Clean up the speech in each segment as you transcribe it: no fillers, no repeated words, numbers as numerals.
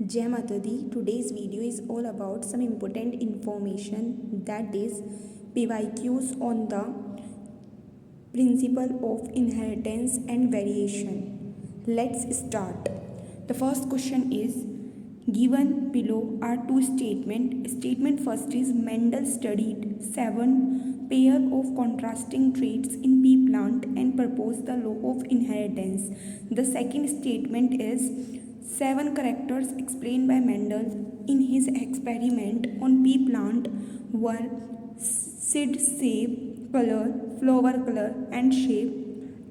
Jai Mata Di. Today's video is all about some important information, that is PYQs on the principle of inheritance and variation. Let's start. The first question is given below are two statements. Statement first is Mendel studied 7 pair of contrasting traits in pea plant and proposed the law of inheritance. The second statement is 7 characters explained by Mendel in his experiment on pea plant were seed shape, color, flower color and shape,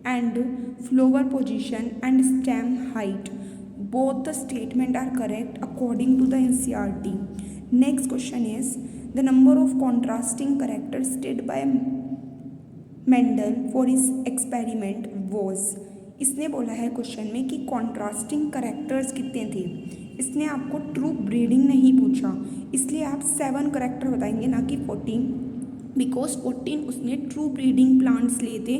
and flower position and stem height. Both the statements are correct according to the NCERT. Next question is the number of contrasting characters stated by Mendel for his experiment was. इसने बोला है question में कि contrasting characters कितने थे। इसने आपको true breeding नहीं पूछा, इसलिए आप 7 करेक्टर बताएंगे, ना कि 14, बिकॉज 14 उसने ट्रू ब्रीडिंग प्लांट्स लिए थे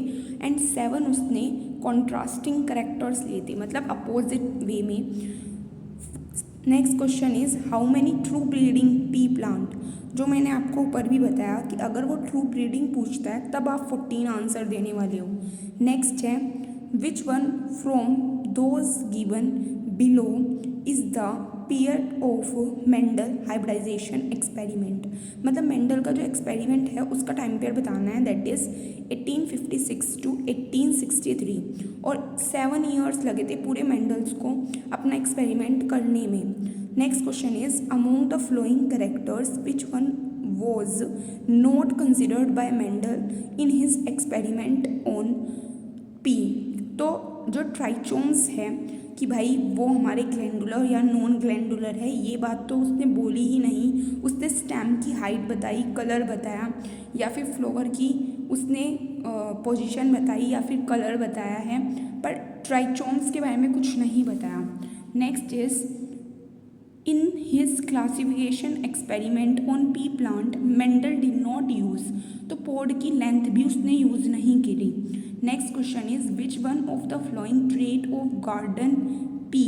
एंड 7 उसने कॉन्ट्रास्टिंग करेक्टर्स लिए थे, मतलब अपोजिट वे में। Next question is how many true breeding P plant, जो मैंने आपको ऊपर भी बताया कि अगर वो ट्रू ब्रीडिंग पूछता है तब आप 14 आंसर देने वाले हो। नेक्स्ट है which one from those given below is the period of Mendel hybridization experiment, मतलब मेंडल का जो एक्सपेरिमेंट है उसका टाइम पीरियड बताना है, दैट इज 1856 to 1863, और 7 ईयर्स लगे थे पूरे मेंडल्स को अपना एक्सपेरिमेंट करने में। Next question is among the flowing characters which one was not considered bye Mendel in his experiment on P. तो जो ट्राइचोम्स है कि भाई वो हमारे ग्लैंडुलर या नॉन ग्लैंडुलर है, ये बात तो उसने बोली ही नहीं। उसने स्टेम की हाइट बताई, कलर बताया, या फिर फ्लावर की उसने पोजीशन बताई या फिर कलर बताया है, पर ट्राइचोम्स के बारे में कुछ नहीं बताया। Next is in his classification experiment on P plant Mendel did not use, तो पोड की लेंथ भी उसने यूज नहीं करी। Next question is which one of the flowing trait of garden pea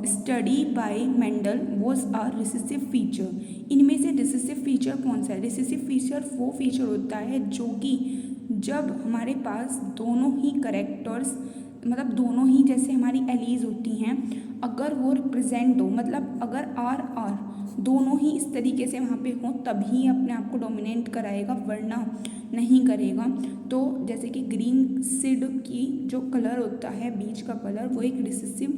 study bye Mendel was a recessive feature, इनमें से recessive feature कौन सा है। रिसेसिव फीचर वो फीचर होता है जो कि जब हमारे पास दोनों ही करेक्टर्स, मतलब दोनों ही जैसे हमारी एलीज होती हैं, अगर वो रिप्रेजेंट हो, मतलब अगर आर आर दोनों ही इस तरीके से वहाँ पे हों तभी अपने आप को डोमिनेट कराएगा, वरना नहीं करेगा। तो जैसे कि ग्रीन सीड की जो कलर होता है, बीज का कलर, वो एक रिसेसिव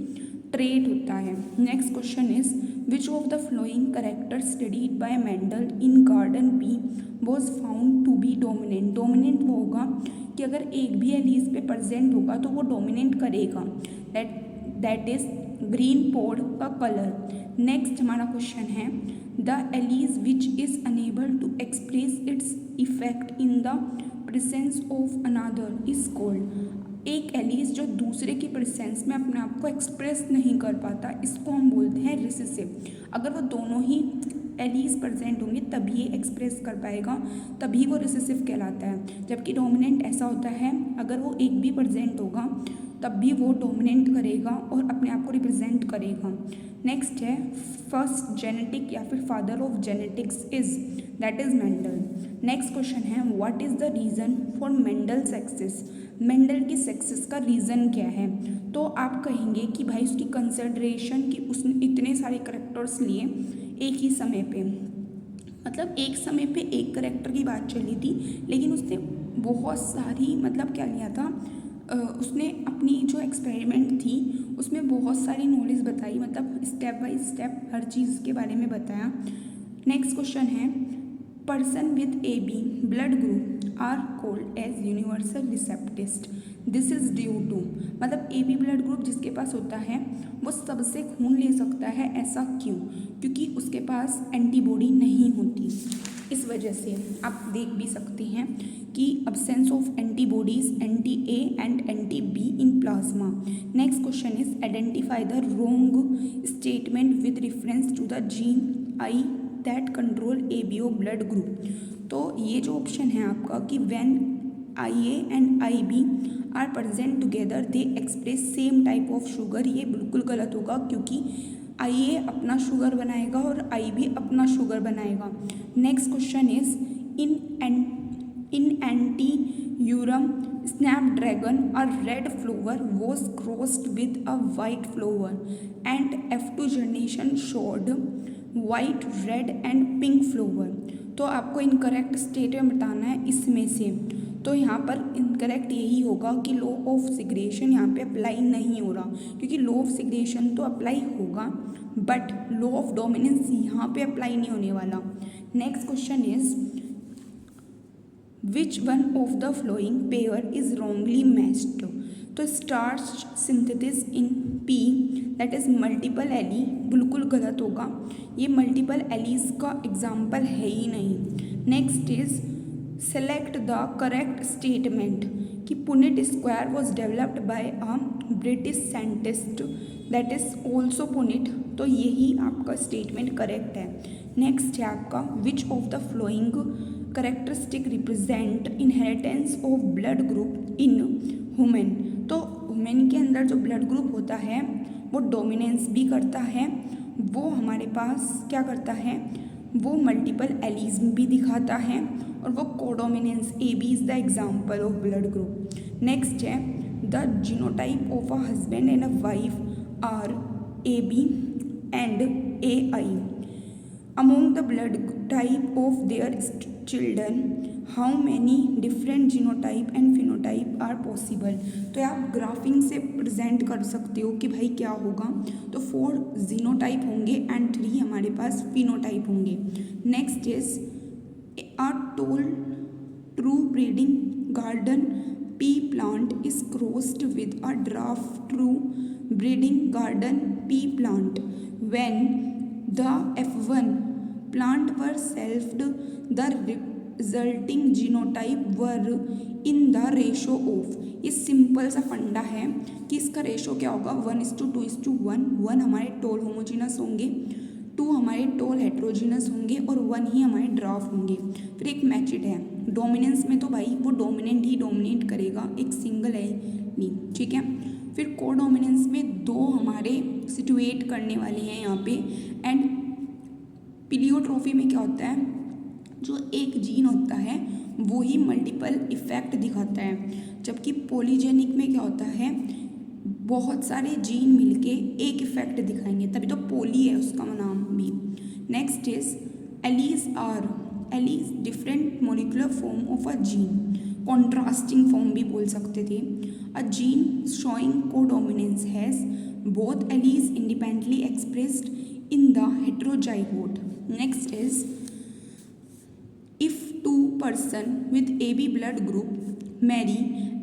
ट्रेट होता है। Next question is which of the following character studied by Mendel in garden pea was found to be dominant. Dominant वो होगा कि अगर एक भी एलीज पे प्रेजेंट होगा तो वो डोमिनेट करेगा, दैट इज ग्रीन पोड का कलर। नेक्स्ट हमारा क्वेश्चन है the alleles which is unable to express its effect in the presence of another is called. एक एलीज जो दूसरे की प्रेजेंस में अपने आप को एक्सप्रेस नहीं कर पाता, इसको हम बोलते हैं रिसेसिव। अगर वो दोनों ही एलीज प्रेजेंट होंगे तभी ये एक्सप्रेस कर पाएगा, तभी वो रिसेसिव कहलाता है। जबकि डोमिनेंट ऐसा होता है अगर वो एक भी प्रेजेंट होगा तब भी वो डोमिनेट करेगा और अपने आप को रिप्रेजेंट करेगा। नेक्स्ट है फर्स्ट जेनेटिक या फिर father of genetics is, that is Mendel. Next question है what is the reason for Mendel success, Mendel की सक्सेस का रीज़न क्या है। तो आप कहेंगे कि भाई उसकी कंसिडरेशन कि उसने इतने सारे करेक्टर्स लिए एक ही समय पे, मतलब एक समय पे एक करेक्टर की बात चली थी, लेकिन उसने बहुत सारी, मतलब क्या लिया था, उसने अपनी जो एक्सपेरिमेंट थी उसमें बहुत सारी नॉलेज बताई, मतलब स्टेप बाय स्टेप हर चीज़ के बारे में बताया। नेक्स्ट क्वेश्चन है person with A B blood group are called as universal recipient, this is due to, मतलब ए बी ब्लड ग्रुप जिसके पास होता है वो सबसे खून ले सकता है, ऐसा क्यों, क्योंकि उसके पास एंटीबॉडी नहीं होती। इस वजह से आप देख भी सकते हैं कि absence of antibodies anti A and anti B in plasma. Next question is identify the wrong statement with reference to the gene I that control ABO blood group. तो ये जो ऑप्शन है आपका कि when IA and IB are present together they express same type of sugar, ये बिल्कुल गलत होगा, क्योंकि IA अपना शुगर बनाएगा और IB अपना शुगर बनाएगा। Next question is in antirrhinum snapdragon a red flower was crossed with a white flower and F2 generation showed white red and pink flower. तो आपको इनकरेक्ट स्टेटमेंट बताना है इसमें से। तो यहाँ पर इनकरेक्ट यही होगा कि लॉ ऑफ सिग्रेशन यहाँ पे अप्लाई नहीं हो रहा, क्योंकि लॉ ऑफ सिग्रेशन तो अप्लाई होगा बट लॉ ऑफ डोमिनेंस यहाँ पे अप्लाई नहीं होने वाला। Next question is which one of the following pair is wrongly matched. तो starch synthesis in pea that is multiple allele बिल्कुल गलत होगा, ये मल्टीपल एलीज का एग्जाम्पल है ही नहीं। Next is select the correct statement कि Punnett square was developed by a British scientist that is also Punnett. तो यही आपका स्टेटमेंट करेक्ट है। नेक्स्ट है आपका which of the following characteristic represent inheritance of blood group in human. तो human के अंदर जो ब्लड ग्रुप होता है वो डोमिनेंस भी करता है, वो हमारे पास क्या करता है, वो मल्टीपल एलिज्म भी दिखाता है और वो codominance AB is the example of blood group. Next है the genotype of a husband and a wife are AB and AI। Among the blood type of their children how many different genotype and phenotype are possible. तो आप graphic से present कर सकते हो कि भाई क्या होगा। तो 4 जीनोटाइप होंगे एंड 3 हमारे पास फिनोटाइप होंगे। Next is a tall true breeding garden pea plant is crossed with a dwarf true breeding garden pea plant when the F1 plant were selved the resulting genotype were in the ratio of। ये simple सा फंडा है कि इसका ratio क्या होगा 1:2:1। 1 हमारे toll homogeneous होंगे, 2 हमारे टोल हेट्रोजीनस होंगे और 1 ही हमारे ड्राफ होंगे। फिर एक मैचिड है। डोमिनेंस में तो भाई वो डोमिनेंट ही डोमिनेट करेगा, एक सिंगल है नहीं, ठीक है। फिर कोडोमिनेंस में 2 हमारे सिचुएट करने वाले हैं यहाँ पे। एंड प्लियोट्रोफी में क्या होता है, जो एक जीन होता है वो ही मल्टीपल इफेक्ट दिखाता है, जबकि पॉलीजेनिक में क्या होता है बहुत सारे जीन मिलके एक इफेक्ट दिखाएंगे, तभी तो पोली है उसका नाम भी। Next is allies different molecular form of a gene, contrasting form भी बोल सकते थे। A gene showing codominance has both allies independently expressed in the heterozygote. Next is if 2 person with AB blood group marry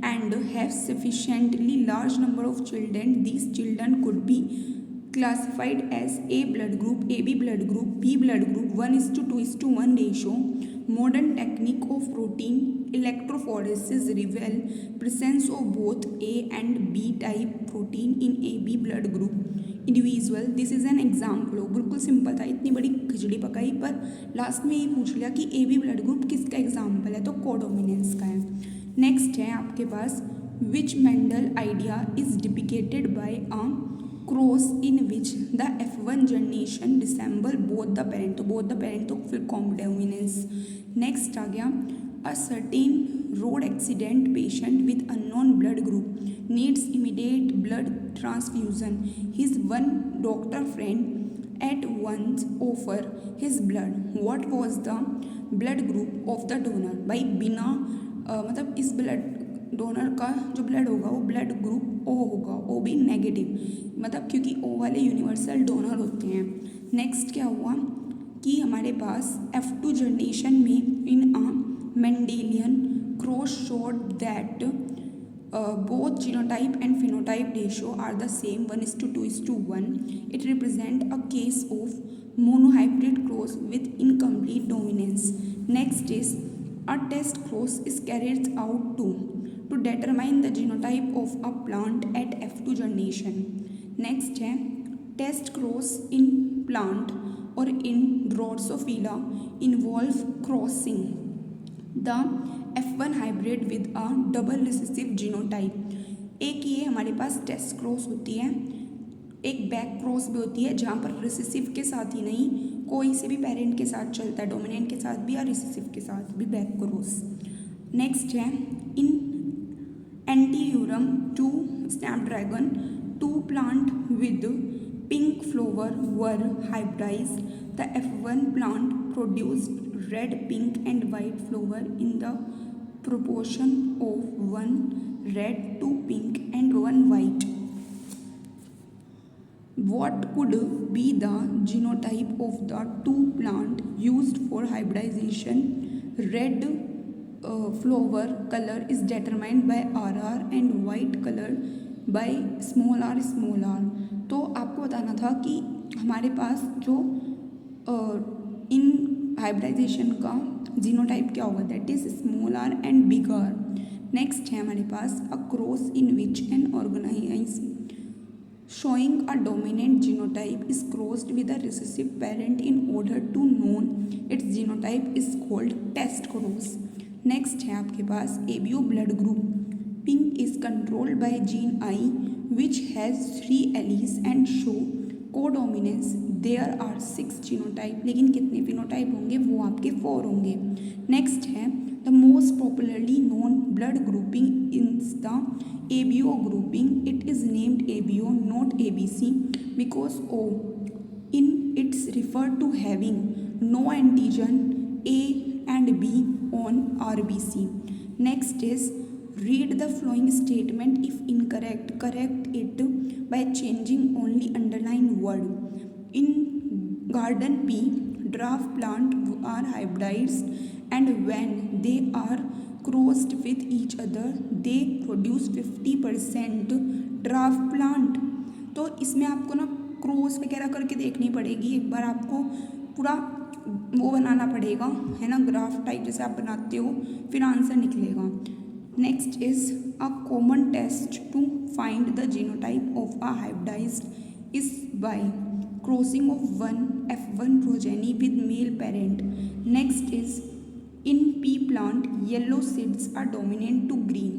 and have sufficiently large number of children, these children could be classified as A blood group, AB blood group, B blood group, 1:2:1 ratio. Modern technique of protein electrophoresis reveal presence of both A and B type protein in AB blood group individual. This is an example. बिल्कुल simple था, इतनी बड़ी खिचड़ी पकाई पर last में ये पूछ लिया कि AB ब्लड ग्रुप किसका एग्जाम्पल है, तो कोडोमिनेंस का है। नेक्स्ट है आपके पास which Mendel idea is depicted by a cross in which the F1 generation resemble both the parent. तो बोथ द पेरेंट तो फिर कोडोमिनेंस। नेक्स्ट आ गया a certain road accident patient with unknown blood group needs immediate blood transfusion. His one doctor friend at once offer his blood. What was the blood group of the donor? भाई बिना मतलब इस blood donor का जो blood होगा वो blood group O होगा, O भी नेगेटिव, मतलब क्योंकि O वाले यूनिवर्सल डोनर होते हैं। नेक्स्ट क्या हुआ कि हमारे पास F2 जनरेशन में in a Mendelian cross showed that both genotype and phenotype ratio are the same 1:2:1. It represents a case of monohybrid cross with incomplete dominance. Next is a test cross is carried out to determine the genotype of a plant at F2 generation. Next है test cross in plant or in Drosophila involve crossing the F1 hybrid with a double recessive genotype। एक ये हमारे पास test cross होती है एक back cross भी होती है जहाँ पर रिसेसिव के साथ ही नहीं, कोई से भी पेरेंट के साथ चलता है, डोमिनेंट के साथ भी या रिसेसिव के साथ भी बैक क्रॉस। नेक्स्ट है in antirrhinum to snapdragon, two plant with pink flower were hybridized. The F1 plant produced red, pink and white flower in the proportion of 1 red, 2 pink and 1 white. What could be the genotype of the two plant used for hybridization? Red flower color is determined by RR and white color by small r. तो आपको बताना था कि हमारे पास जो इन hybridisation का genotype क्या होगा, that is small r and big r. Next है हमारे पास a cross in which an organism showing a dominant genotype is crossed with a recessive parent in order to known its genotype is called test cross. Next है आपके पास ABO blood group. Pink is controlled by gene I which has 3 alleles and show codominance. There are 6 genotype, लेकिन कितने phenotype होंगे, वो आपके 4 होंगे। Next है the most popularly known blood grouping is the ABO grouping. It is named ABO, not ABC, because O in it's referred to having no antigen A and B on RBC. Next is read the following statement. If incorrect, correct it by changing only underlined word. In garden P, dwarf plant are hybridized and when they are crossed with each other they produce 50% dwarf plant. तो इसमें आपको ना cross वगैरह करके देखनी पड़ेगी, एक बार आपको पूरा वो बनाना पड़ेगा, है ना, ग्राफ टाइप जैसे आप बनाते हो, फिर आंसर निकलेगा। Next is a common test to find the genotype of a hybridized is by crossing of one F1 progeny with male parent. Next is in pea plant yellow seeds are dominant to green,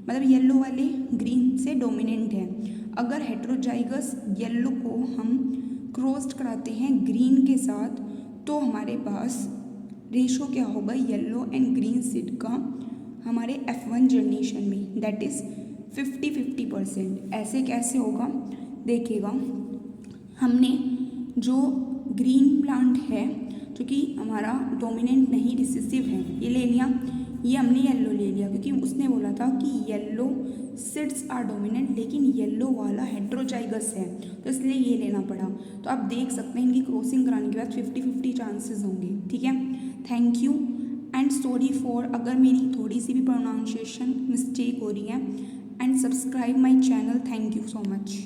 मतलब yellow वाले green से dominant हैं। अगर heterozygous yellow को हम crossed कराते हैं green के साथ तो हमारे पास रेशो क्या होगा येलो एंड ग्रीन सीड का हमारे F1 जनरेशन में, दैट इज़ 50-50%। ऐसे कैसे होगा देखिएगा, हमने जो ग्रीन प्लांट है जो कि हमारा डोमिनेंट नहीं रिसेसिव है ये ले लिया, ये हमने येलो ले लिया क्योंकि उसने बोला था कि येलो सीड्स आर डोमिनेंट, लेकिन येलो वाला हेट्रोजाइगस है तो इसलिए ये लेना पड़ा। तो आप देख सकते हैं इनकी क्रॉसिंग कराने के बाद 50-50 चांसेस होंगे। ठीक है, thank you and sorry for अगर मेरी थोड़ी सी भी प्रोनाउंसिएशन मिस्टेक हो रही है, and subscribe my channel. Thank you so much.